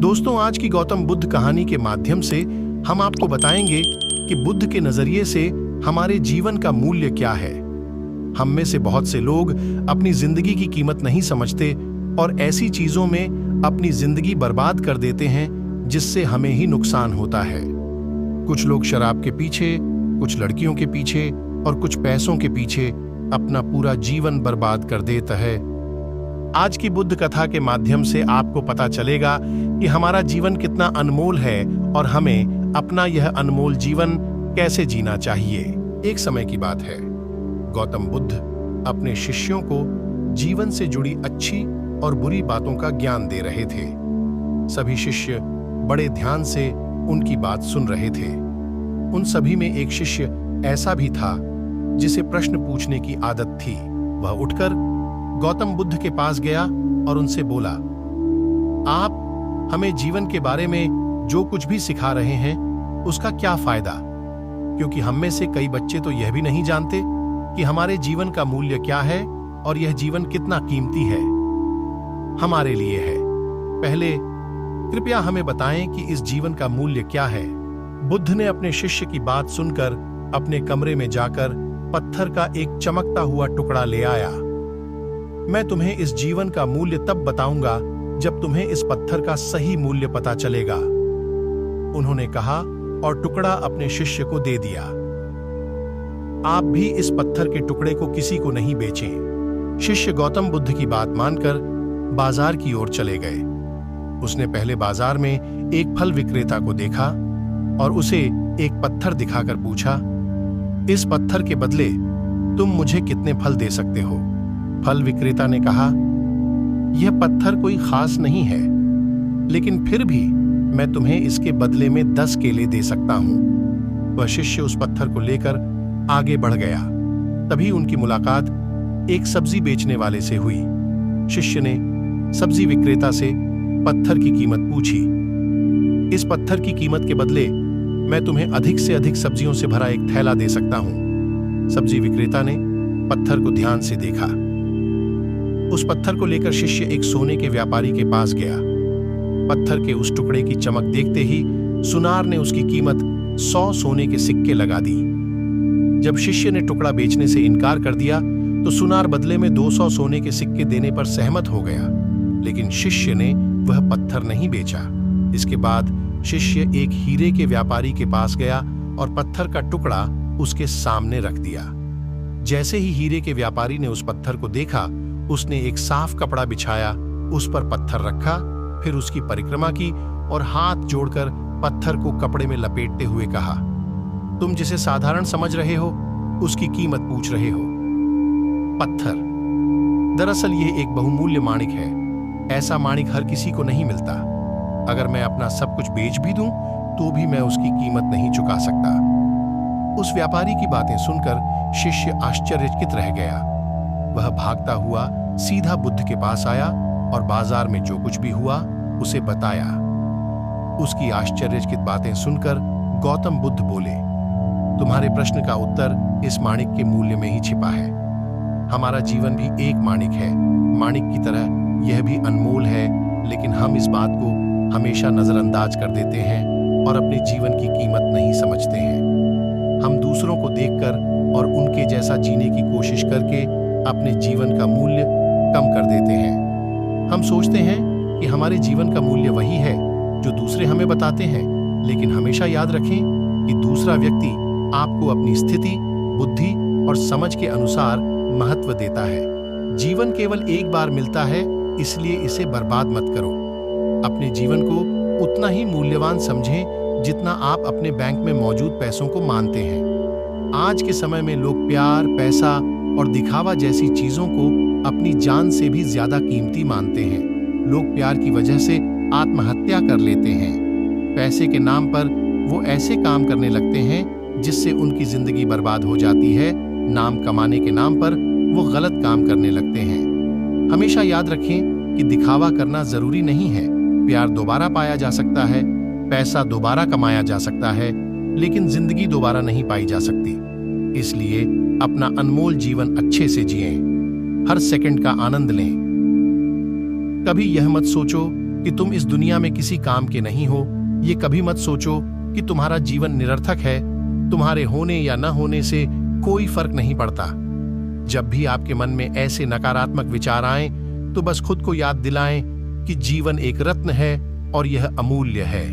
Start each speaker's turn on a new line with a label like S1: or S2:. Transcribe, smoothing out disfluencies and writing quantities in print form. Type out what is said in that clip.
S1: दोस्तों, आज की गौतम बुद्ध कहानी के माध्यम से हम आपको बताएंगे कि बुद्ध के नजरिए से हमारे जीवन का मूल्य क्या है। हम में से बहुत से लोग अपनी जिंदगी की कीमत नहीं समझते और ऐसी चीजों में अपनी जिंदगी बर्बाद कर देते हैं जिससे हमें ही नुकसान होता है। कुछ लोग शराब के पीछे, कुछ लड़कियों के पीछे और कुछ पैसों के पीछे अपना पूरा जीवन बर्बाद कर देता है। आज की बुद्ध कथा के माध्यम से आपको पता चलेगा कि हमारा जीवन कितना अनमोल है और हमें अपना यह अनमोल जीवन कैसे जीना चाहिए। एक समय की बात है, गौतम बुद्ध अपने शिष्यों को जीवन से जुड़ी अच्छी और बुरी बातों का ज्ञान दे रहे थे। सभी शिष्य बड़े ध्यान से उनकी बात सुन रहे थे। उन सभी में एक शिष्य ऐसा भी था जिसे प्रश्न पूछने की आदत थी। वह उठकर गौतम बुद्ध के पास गया और उनसे बोला, आप हमें जीवन के बारे में जो कुछ भी सिखा रहे हैं उसका क्या फायदा? क्योंकि हम में से कई बच्चे तो यह भी नहीं जानते कि हमारे जीवन का मूल्य क्या है और यह जीवन कितना कीमती है हमारे लिए है। पहले कृपया हमें बताएं कि इस जीवन का मूल्य क्या है। बुद्ध ने अपने शिष्य की बात सुनकर अपने कमरे में जाकर पत्थर का एक चमकता हुआ टुकड़ा ले आया। मैं तुम्हें इस जीवन का मूल्य तब बताऊंगा जब तुम्हें इस पत्थर का सही मूल्य पता चलेगा, उन्होंने कहा और टुकड़ा अपने शिष्य को दे दिया। आप भी इस पत्थर के टुकड़े को किसी को नहीं बेचें। शिष्य गौतम बुद्ध की बात मानकर बाजार की ओर चले गए। उसने पहले बाजार में एक फल विक्रेता को देखा और उसे एक पत्थर दिखाकर पूछा, इस पत्थर के बदले तुम मुझे कितने फल दे सकते हो? फल विक्रेता ने कहा, यह पत्थर कोई खास नहीं है, लेकिन फिर भी मैं तुम्हें इसके बदले में 10 केले दे सकता हूं। वह शिष्य उस पत्थर को लेकर आगे बढ़ गया। तभी उनकी मुलाकात एक सब्जी बेचने वाले से हुई। शिष्य ने सब्जी विक्रेता से पत्थर की कीमत पूछी। इस पत्थर की कीमत के बदले मैं तुम्हें अधिक से अधिक सब्जियों से भरा एक थैला दे सकता हूं। सब्जी विक्रेता ने पत्थर को ध्यान से देखा। उस पत्थर को लेकर शिष्य एक सोने के व्यापारी के पास गया। पत्थर के उस टुकड़े की चमक देखते ही सुनार ने उसकी कीमत 100 सोने के सिक्के लगा दी। जब शिष्य ने टुकड़ा बेचने से इनकार कर दिया तो सुनार बदले में 200 सोने के सिक्के देने पर सहमत हो गया, लेकिन शिष्य ने वह पत्थर नहीं बेचा। इसके बाद शिष्य एक हीरे के व्यापारी के पास गया और पत्थर का टुकड़ा उसके सामने रख दिया। जैसे ही हीरे के व्यापारी ने उस पत्थर को देखा, उसने एक साफ कपड़ा बिछाया, उस पर पत्थर रखा, फिर उसकी परिक्रमा की और हाथ जोड़कर पत्थर को कपड़े में लपेटते हुए कहा, तुम जिसे साधारण समझ रहे हो उसकी कीमत पूछ रहे हो। पत्थर दरअसल यह एक बहुमूल्य माणिक है। ऐसा माणिक हर किसी को नहीं मिलता। अगर मैं अपना सब कुछ बेच भी दूं तो भी मैं उसकी कीमत नहीं चुका सकता। उस व्यापारी की बातें सुनकर शिष्य आश्चर्यचकित रह गया। वह भागता हुआ सीधा बुद्ध के पास आया और बाजार में जो कुछ भी हुआ उसे बताया। उसकी आश्चर्यचकित बातें सुनकर गौतम बुद्ध बोले, तुम्हारे प्रश्न का उत्तर इस माणिक के मूल्य में ही छिपा है। हमारा जीवन भी एक माणिक है। माणिक की तरह यह भी अनमोल है, लेकिन हम इस बात को हमेशा नजरअंदाज कर देते हैं और अपने जीवन की कीमत नहीं समझते हैं। हम दूसरों को देखकर और उनके जैसा जीने की कोशिश करके अपने जीवन का मूल्य कम कर देते हैं। हम सोचते हैं कि हमारे जीवन का मूल्य वही है जो दूसरे हमें बताते हैं, लेकिन हमेशा याद रखें कि दूसरा व्यक्ति आपको अपनी स्थिति, बुद्धि और समझ के अनुसार महत्व देता है। जीवन केवल एक बार मिलता है, इसलिए इसे बर्बाद मत करो। अपने जीवन को उतना ही मूल्यवान समझें जितना आप अपने बैंक में मौजूद पैसों को मानते हैं। आज के समय में लोग प्यार, पैसा और दिखावा जैसी चीजों को अपनी जान से भी ज्यादा कीमती मानते हैं। लोग प्यार की वजह से आत्महत्या कर लेते हैं। पैसे के नाम पर वो ऐसे काम करने लगते हैं जिससे उनकी जिंदगी बर्बाद हो जाती है। नाम कमाने के नाम पर वो गलत काम करने लगते हैं। हमेशा याद रखें कि दिखावा करना जरूरी नहीं है। प्यार दोबारा पाया जा सकता है, पैसा दोबारा कमाया जा सकता है, लेकिन जिंदगी दोबारा नहीं पाई जा सकती। इसलिए अपना अनमोल जीवन अच्छे से जिएं, हर सेकंड का आनंद लें। कभी यह मत सोचो कि तुम इस दुनिया में किसी काम के नहीं हो। ये कभी मत सोचो कि तुम्हारा जीवन निरर्थक है। तुम्हारे होने या न होने से कोई फर्क नहीं पड़ता। जब भी आपके मन में ऐसे नकारात्मक विचार आएं, तो बस खुद को याद दिलाएं कि जीवन एक रत्न है और यह अमूल्य है।